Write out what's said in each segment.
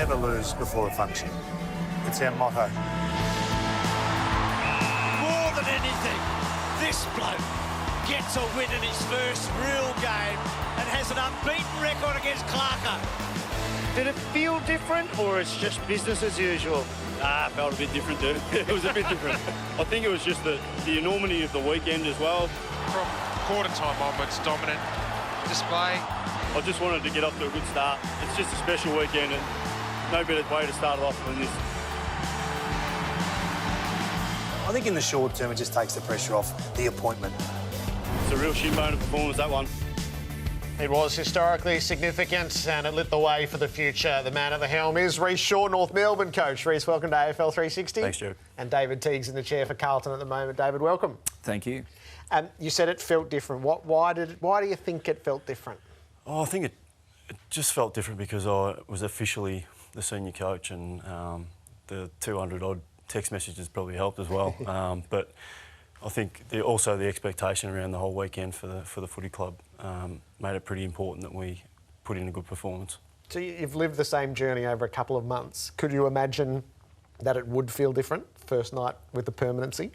never lose before a function. It's our motto. More than anything, this bloke gets a win in his first real game and has an unbeaten record against Clarker. Did it feel different, or it's just business as usual? It felt a bit different, dude. It was a bit different. I think it was just the enormity of the weekend as well. From quarter time onwards, dominant display. I just wanted to get off to a good start. It's just a special weekend and no better way to start it off than this. I think in the short term, it just takes the pressure off the appointment. It's a real shin-bone performance, that one. It was historically significant and it lit the way for the future. The man at the helm is Rhyce Shaw, North Melbourne coach. Rhyce, welcome to AFL 360. Thanks, Joe. And David Teague's in the chair for Carlton at the moment. David, welcome. Thank you. You said it felt different. Why do you think it felt different? Oh, I think it just felt different because I was officially the senior coach and the 200-odd text messages probably helped as well. But I think also the expectation around the whole weekend for the footy club made it pretty important that we put in a good performance. So you've lived the same journey over a couple of months. Could you imagine that it would feel different first night with the permanency?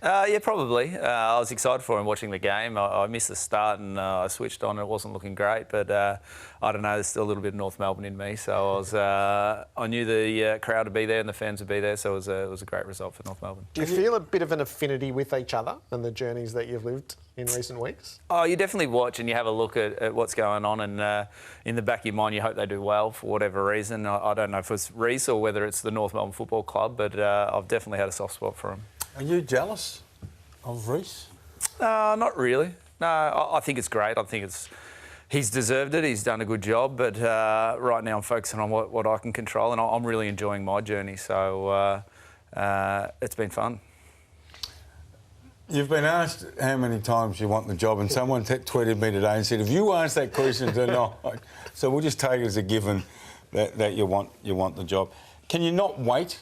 Yeah, probably. I was excited for him watching the game. I missed the start and I switched on. It wasn't looking great, but I don't know. There's still a little bit of North Melbourne in me, so I knew the crowd would be there and the fans would be there. So it was a great result for North Melbourne. Do you feel a bit of an affinity with each other and the journeys that you've lived in recent weeks? Oh, you definitely watch and you have a look at what's going on, and in the back of your mind, you hope they do well for whatever reason. I don't know if it's Rhyce or whether it's the North Melbourne Football Club, but I've definitely had a soft spot for him. Are you jealous of Rhyce? Not really. No, I think it's great. I think he's deserved it. He's done a good job. But right now I'm focusing on what I can control, and I'm really enjoying my journey. So it's been fun. You've been asked how many times you want the job, and someone tweeted me today and said, "If you ask that question tonight," so we'll just take it as a given that you want the job. Can you not wait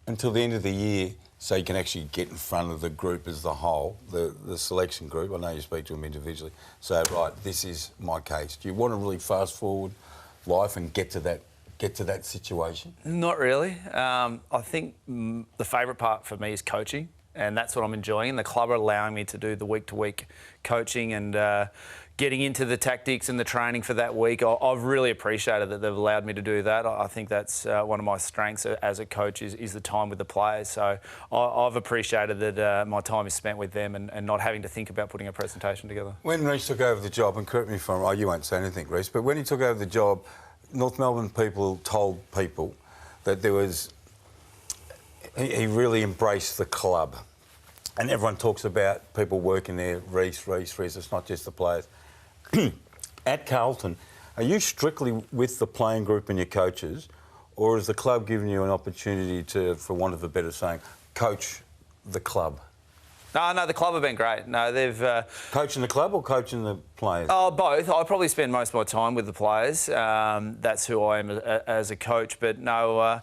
until the end of the year so you can actually get in front of the group as the whole, the selection group? I know you speak to them individually. So, right, this is my case. Do you want to really fast forward life and get to that situation? Not really. I think the favourite part for me is coaching, and that's what I'm enjoying. The club are allowing me to do the week-to-week coaching and getting into the tactics and the training for that week. I've really appreciated that they've allowed me to do that. I think that's one of my strengths as a coach is the time with the players. So I've appreciated that my time is spent with them and not having to think about putting a presentation together. When Rhyce took over the job, and correct me if I'm wrong, you won't say anything, Rhyce, but when he took over the job, North Melbourne people told people that he really embraced the club. And everyone talks about people working there, Rhyce, it's not just the players. At Carlton, are you strictly with the playing group and your coaches, or is the club giving you an opportunity to, for want of a better saying, coach the club? No, the club have been great. No, they've... Coaching the club or coaching the players? Oh, both. I probably spend most of my time with the players. That's who I am as a coach. But no,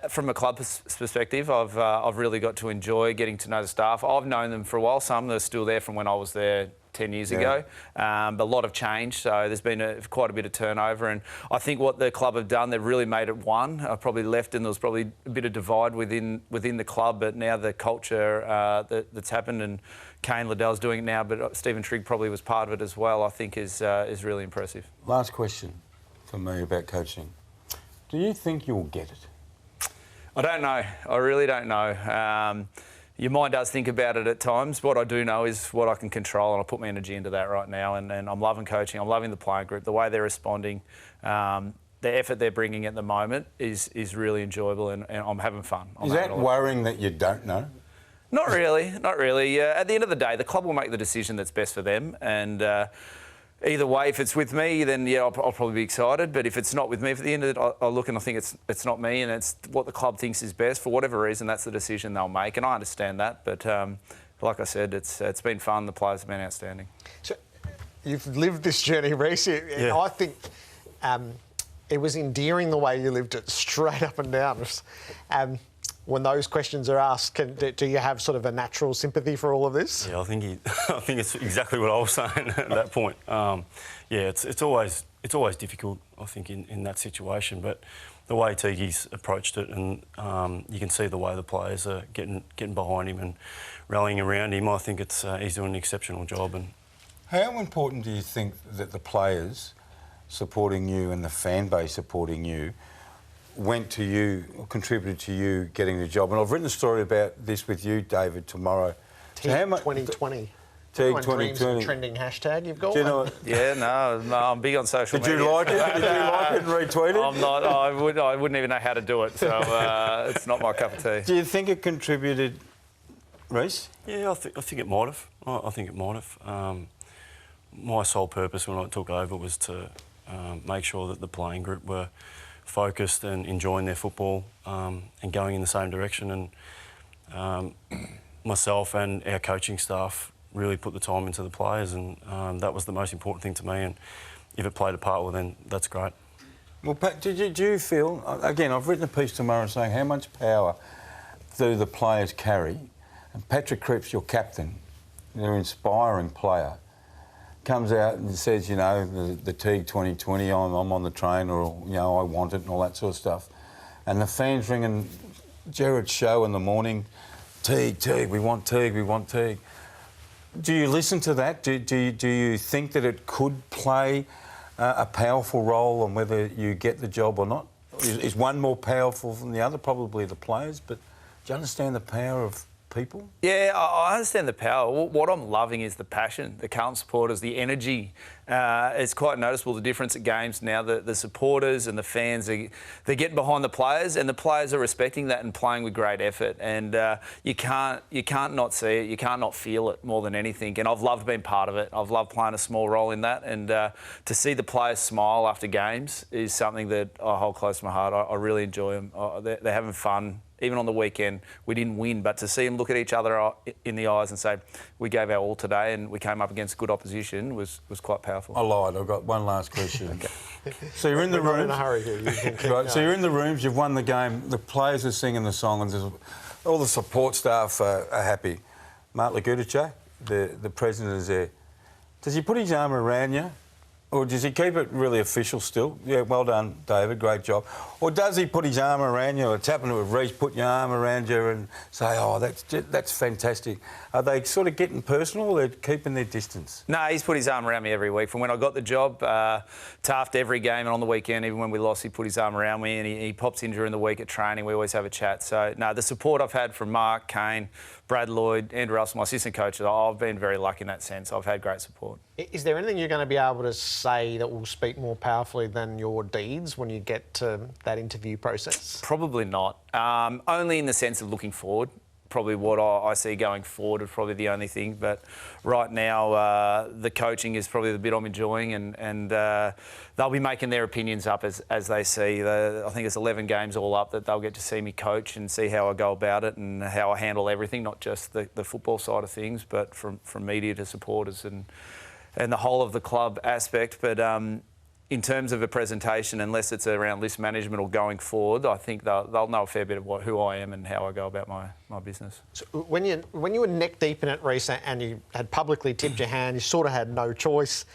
from a club perspective, I've really got to enjoy getting to know the staff. I've known them for a while. Some are still there from when I was there 10 years ago. But a lot have changed, so there's been quite a bit of turnover, and I think what the club have done, they've really made it one. I probably left and there was probably a bit of divide within the club, but now the culture that's happened, and Kane Liddell's doing it now, but Stephen Trigg probably was part of it as well, I think is really impressive. Last question for me about coaching. Do you think you'll get it? I don't know. I really don't know. Your mind does think about it at times. What I do know is what I can control, and I put my energy into that right now. And I'm loving coaching. I'm loving the playing group. The way they're responding, the effort they're bringing at the moment is really enjoyable, and I'm having fun. Is that worrying that you don't know? Not really, not really. At the end of the day, the club will make the decision that's best for them, and either way, if it's with me, then yeah, I'll probably be excited. But if it's not with me, for the end of it, I'll look and I think it's not me, and it's what the club thinks is best. For whatever reason, that's the decision they'll make, and I understand that. But like I said, it's been fun. The players have been outstanding. So you've lived this journey, Rhyce. Yeah. I think it was endearing the way you lived it, straight up and down. When those questions are asked, do you have sort of a natural sympathy for all of this? Yeah, I think it's exactly what I was saying at that point. Yeah, it's always it's always difficult, I think, in that situation. But the way Tigi's approached it, and you can see the way the players are getting behind him and rallying around him. I think he's doing an exceptional job. And how important do you think that the players supporting you and the fan base supporting you went to you or contributed to you getting the job? And I've written a story about this with you, David, tomorrow. Teague 2020. Teague My 2020. dreams of trending hashtag you've got. Do you know one? Yeah, no, I'm big on social media. Did you like it? Did you like it and retweet it? I'm not. I wouldn't even know how to do it, so it's not my cup of tea. Do you think it contributed, Rhyce? yeah, I think it might have. I think it might have. My sole purpose when I took over was to make sure that the playing group were focused and enjoying their football and going in the same direction. And myself and our coaching staff really put the time into the players, and that was the most important thing to me. And if it played a part, well, then that's great. Well, Pat, do you feel, again, I've written a piece tomorrow saying how much power do the players carry? And Patrick Cripps, your captain, their inspiring player, comes out and says, you know, the Teague 2020, I'm on the train, or, you know, I want it and all that sort of stuff. And the fans ringing Jared's show in the morning, Teague, we want Teague, we want Teague. Do you listen to that? Do you think that it could play a powerful role on whether you get the job or not? Is one more powerful than the other? Probably the players, but do you understand the power of people? Yeah, I understand the power. What I'm loving is the passion, the Carlton supporters, the energy. It's quite noticeable, the difference at games now. The supporters and the fans, they're getting behind the players, and the players are respecting that and playing with great effort. And you can't not see it, you can't not feel it more than anything. And I've loved being part of it. I've loved playing a small role in that. And to see the players smile after games is something that I hold close to my heart. I really enjoy them. They're having fun. Even on the weekend, we didn't win, but to see them look at each other in the eyes and say, we gave our all today and we came up against good opposition was quite powerful. I lied. I've got one last question. Okay. So you're in the room. in a hurry here. Right, so you're in the rooms, you've won the game, the players are singing the song, and all the support staff are happy. Mark Lagudice, the president, is there. Does he put his arm around you? Or does he keep it really official still? Yeah, well done, David, great job. Or does he put his arm around you? It's happened with Rhyce, put your arm around you and say, oh, that's fantastic. Are they sort of getting personal, or they're keeping their distance? No, he's put his arm around me every week. From when I got the job, Taft every game and on the weekend, even when we lost, he put his arm around me, and he pops in during the week at training. We always have a chat. So, no, the support I've had from Mark, Kane, Brad Lloyd, Andrew Russell, my assistant coaches, I've been very lucky in that sense. I've had great support. Is there anything you're going to be able to say that will speak more powerfully than your deeds when you get to that interview process? Probably not. Only in the sense of looking forward. Probably what I see going forward is probably the only thing. But right now, the coaching is probably the bit I'm enjoying, and they'll be making their opinions up as they see. I think it's 11 games all up that they'll get to see me coach and see how I go about it and how I handle everything, not just the football side of things, but from media to supporters and the whole of the club aspect. But in terms of a presentation, unless it's around list management or going forward, I think they'll know a fair bit of who I am and how I go about my business. So when you were neck deep in it, Rhyce, and you had publicly tipped your hand, you sort of had no choice.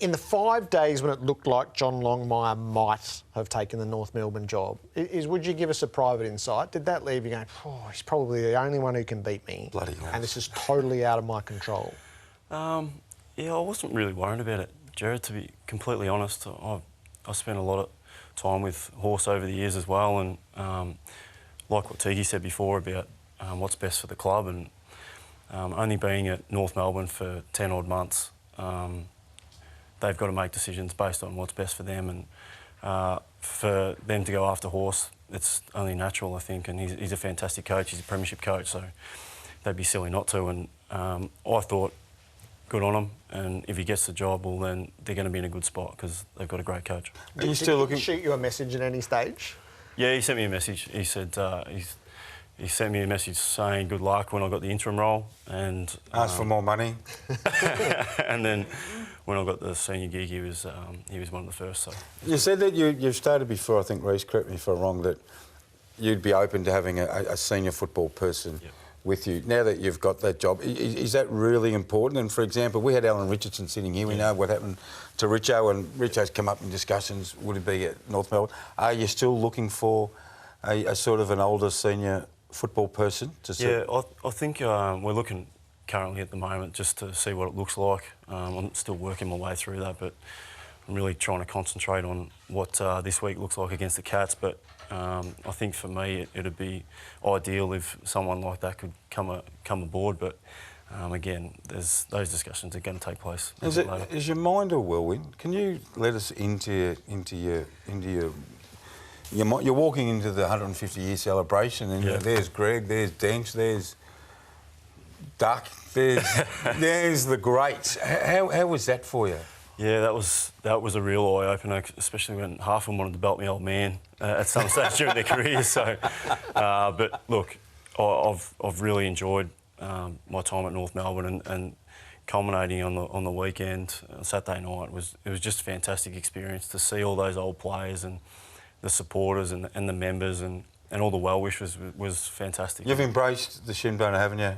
In the 5 days when it looked like John Longmire might have taken the North Melbourne job, would you give us a private insight? Did that leave you going, oh, he's probably the only one who can beat me? Bloody hell. And this is totally out of my control? Yeah, I wasn't really worried about it, Jared, to be completely honest. I spent a lot of time with Horse over the years as well, and like what Tigi said before about what's best for the club, and only being at North Melbourne for 10 odd months, they've got to make decisions based on what's best for them, and for them to go after Horse, it's only natural, I think, and he's a fantastic coach, he's a premiership coach, so they'd be silly not to, and I thought, good on him, and if he gets the job, well, then they're going to be in a good spot because they've got a great coach. Are you still looking? Shoot you a message at any stage? Yeah, he sent me a message. He said he sent me a message saying good luck when I got the interim role, and asked for more money. And then when I got the senior gig, he was one of the first. So you said that you've stated before, I think, Rhyce, correct me if I'm wrong, that you'd be open to having a senior football person. Yep. with you. Now that you've got that job, is that really important? And, for example, we had Alan Richardson sitting here. We know what happened to Richo, and Richo's come up in discussions, would it be at North Melbourne? Are you still looking for a sort of an older senior football person to see? Yeah, I think we're looking currently at the moment just to see what it looks like. I'm still working my way through that, but I'm really trying to concentrate on what this week looks like against the Cats. But I think for me it'd be ideal if someone like that could come aboard. But again, those discussions are going to take place. Is your mind a whirlwind? Can you let us into your you're walking into the 150-year celebration, and there's Greg, there's Dench, there's Duck, there's the greats. How was that for you? Yeah, that was a real eye opener, especially when half of them wanted to belt me old man at some stage during their career. So, but look, I've really enjoyed my time at North Melbourne, and culminating on the weekend, Saturday night, it was just a fantastic experience to see all those old players and the supporters and the members and all the well wishers was fantastic. You've embraced the shin boner, haven't you?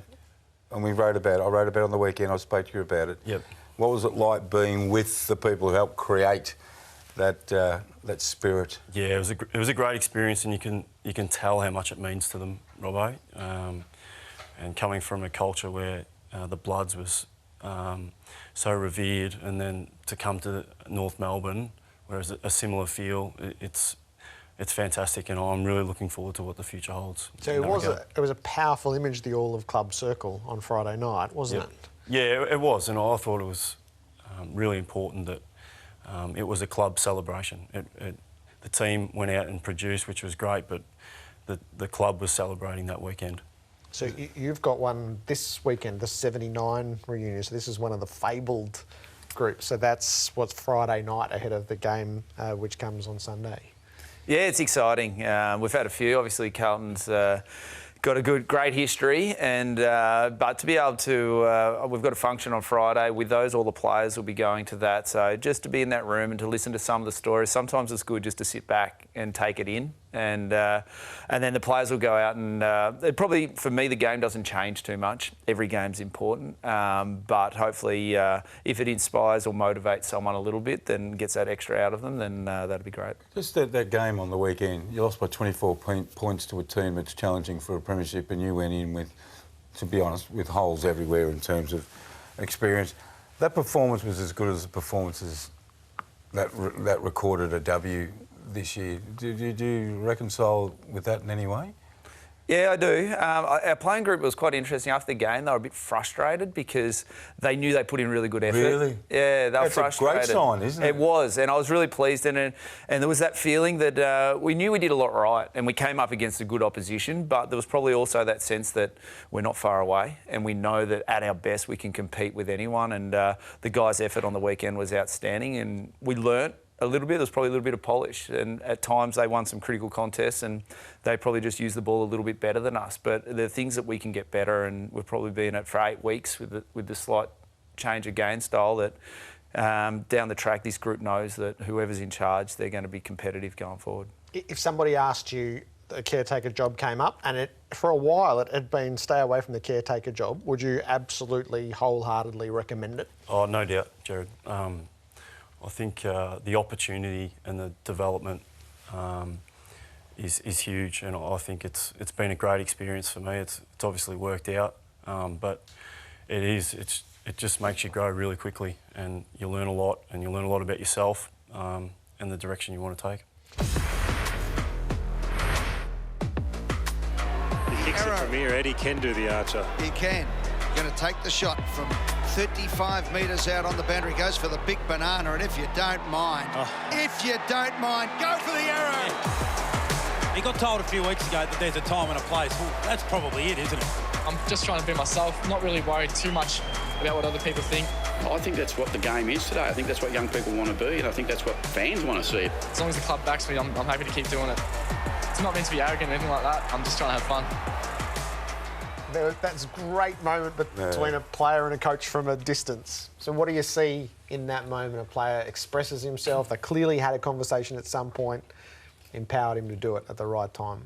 And I wrote about it on the weekend. I spoke to you about it. Yep. What was it like being with the people who helped create that spirit? Yeah, it was a great experience, and you can tell how much it means to them, Robbo. And coming from a culture where the Bloods was so revered, and then to come to North Melbourne, where it's a similar feel, it's fantastic, and I'm really looking forward to what the future holds. So it was a powerful image, the All of Club Circle on Friday night, wasn't it? Yeah, it was, and I thought it was really important that it was a club celebration. The team went out and produced, which was great, but the club was celebrating that weekend. So you've got one this weekend, the 79 reunion. So this is one of the fabled groups. So that's what's Friday night ahead of the game, which comes on Sunday. Yeah, it's exciting. We've had a few. Obviously, Carlton's got a great history, and but to be able to, we've got a function on Friday with those. All the players will be going to that. So just to be in that room and to listen to some of the stories. Sometimes it's good just to sit back and take it in, and then the players will go out and it probably, for me, the game doesn't change too much. Every game's important, but hopefully if it inspires or motivates someone a little bit, then gets that extra out of them, then that'd be great. Just that game on the weekend, you lost by 24 points to a team that's challenging for a premiership, and you went in with, to be honest, with holes everywhere in terms of experience. That performance was as good as the performances that recorded a W this year. Do you reconcile with that in any way? Yeah, I do. Our playing group was quite interesting. After the game, they were a bit frustrated because they knew they put in really good effort. Really? Yeah, they were frustrated. It's a great sign, isn't it? It was, and I was really pleased. And there was that feeling that we knew we did a lot right, and we came up against a good opposition, but there was probably also that sense that we're not far away, and we know that at our best we can compete with anyone. And the guys' effort on the weekend was outstanding, and we learnt a little bit. There was probably a little bit of polish, and at times they won some critical contests, and they probably just used the ball a little bit better than us. But there are things that we can get better, and we've probably been at for 8 weeks with the slight change of game style that down the track this group knows that whoever's in charge, they're going to be competitive going forward. If somebody asked you, a caretaker job came up, and for a while it had been stay away from the caretaker job, would you absolutely wholeheartedly recommend it? Oh, no doubt, Jared. I think the opportunity and the development is huge, and I think it's been a great experience for me. It's obviously worked out, but it just makes you grow really quickly, and you learn a lot, and you learn a lot about yourself and the direction you want to take. He kicks it from here. Eddie can do the archer. He can. Going to take the shot from 35 metres out on the boundary. Goes for the big banana, and if you don't mind, go for the arrow. Yeah. He got told a few weeks ago that there's a time and a place. Well, that's probably it, isn't it? I'm just trying to be myself, not really worried too much about what other people think. I think that's what the game is today. I think that's what young people want to be, and I think that's what fans want to see. As long as the club backs me, I'm happy to keep doing it. It's not meant to be arrogant or anything like that. I'm just trying to have fun. That's a great moment between a player and a coach from a distance. So what do you see in that moment? A player expresses himself. They clearly had a conversation at some point, empowered him to do it at the right time.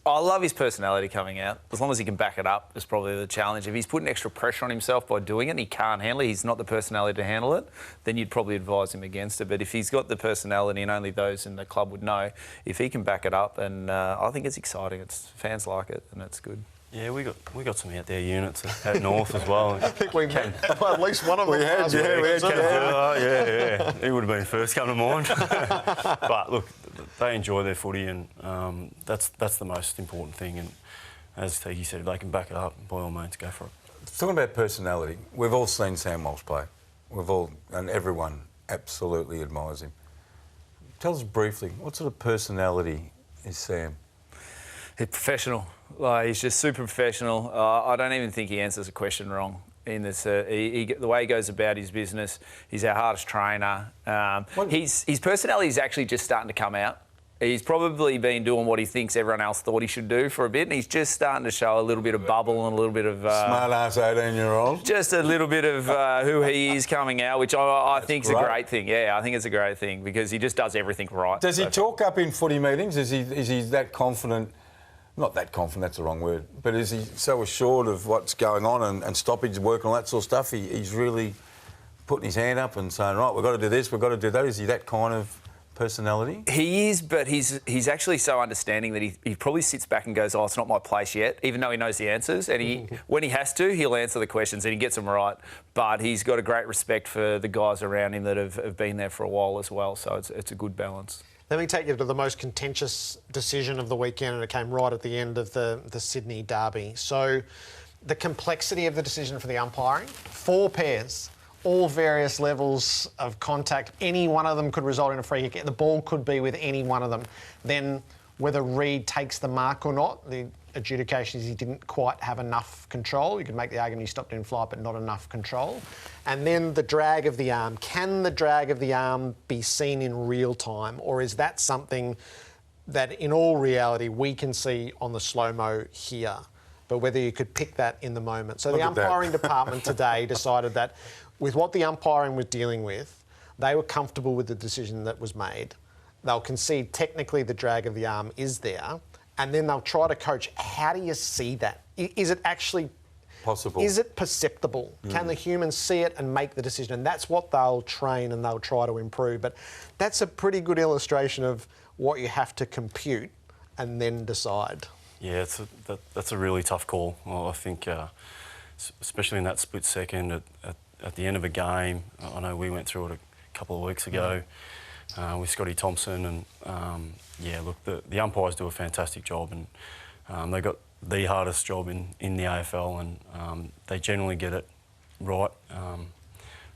I love his personality coming out. As long as he can back it up is probably the challenge. If he's putting extra pressure on himself by doing it and he can't handle it, he's not the personality to handle it, then you'd probably advise him against it. But if he's got the personality, and only those in the club would know, if he can back it up, and I think it's exciting. Fans like it, and it's good. Yeah, we got some out there units at North as well. I think we met at least one of them. We had. Yeah. He would have been first come to mind. But look, they enjoy their footy, and that's the most important thing. And as Tiki said, if they can back it up, by all means, go for it. Talking about personality, we've all seen Sam Walsh play. And everyone absolutely admires him. Tell us briefly, what sort of personality is Sam? He's professional. Like, he's just super professional. I don't even think he answers a question wrong. In this, the way he goes about his business, he's our hardest trainer. His personality is actually just starting to come out. He's probably been doing what he thinks everyone else thought he should do for a bit, and he's just starting to show a little bit of bubble and a little bit of... Smart-ass 18-year-old. Just a little bit of who he is coming out, which I think is a great thing. Yeah, I think it's a great thing because he just does everything right. Does he talk up in footy meetings? Is he that confident? Not that confident, that's the wrong word, but is he so assured of what's going on and stoppage work and all that sort of stuff? He's really putting his hand up and saying, right, we've got to do this, we've got to do that. Is he that kind of personality? He is, but he's actually so understanding that he probably sits back and goes, oh, it's not my place yet, even though he knows the answers. And when he has to, he'll answer the questions and he gets them right. But he's got a great respect for the guys around him that have been there for a while as well. So it's a good balance. Let me take you to the most contentious decision of the weekend, and it came right at the end of the Sydney derby. So the complexity of the decision for the umpiring, 4 pairs, all various levels of contact. Any one of them could result in a free kick. The ball could be with any one of them. Then whether Reid takes the mark or not, the adjudication is he didn't quite have enough control. You could make the argument he stopped in flight, but not enough control. And then the drag of the arm. Can the drag of the arm be seen in real time, or is that something that in all reality we can see on the slow-mo here? But whether you could pick that in the moment. So the umpiring department today decided that with what the umpiring was dealing with, they were comfortable with the decision that was made. They'll concede technically the drag of the arm is there, and then they'll try to coach, how do you see that? Is it actually possible? Is it perceptible? Can the humans see it and make the decision? And that's what they'll train and they'll try to improve. But that's a pretty good illustration of what you have to compute and then decide. Yeah, that's a really tough call. Well, I think, especially in that split second at the end of a game. I know we went through it a couple of weeks ago with Scotty Thompson, and yeah, look, the umpires do a fantastic job, and they got the hardest job in the AFL, and they generally get it right.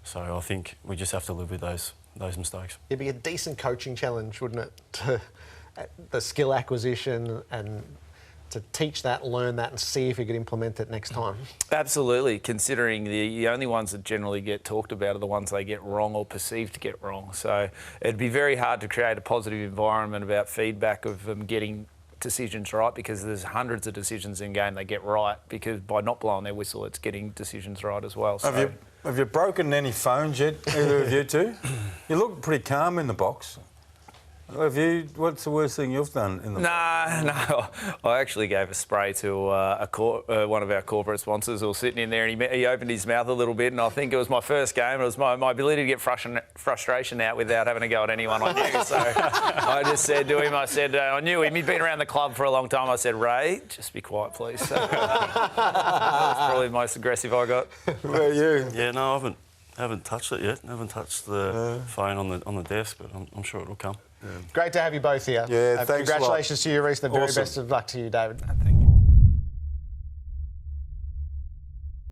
So I think we just have to live with those mistakes. It'd be a decent coaching challenge, wouldn't it? To the skill acquisition and to teach that, learn that, and see if you could implement it next time. Absolutely, considering the only ones that generally get talked about are the ones they get wrong or perceived to get wrong. So it'd be very hard to create a positive environment about feedback of them getting decisions right, because there's hundreds of decisions in game they get right, because by not blowing their whistle, it's getting decisions right as well. So. Have you broken any phones yet, either of you two? You look pretty calm in the box. What's the worst thing you've done in the... No. I actually gave a spray to one of our corporate sponsors who was sitting in there, and he opened his mouth a little bit, and I think it was my first game. It was my ability to get frustration out without having to go at anyone I knew. So I just said to him, I knew him. He'd been around the club for a long time. I said, Ray, just be quiet, please. So, that was probably the most aggressive I got. What about you? Yeah, no, I haven't touched it yet. I haven't touched the phone on the desk, but I'm sure it'll come. Great to have you both here. Yeah, thanks. Congratulations to you, Rhyce, and the very Awesome. best of luck to you, David.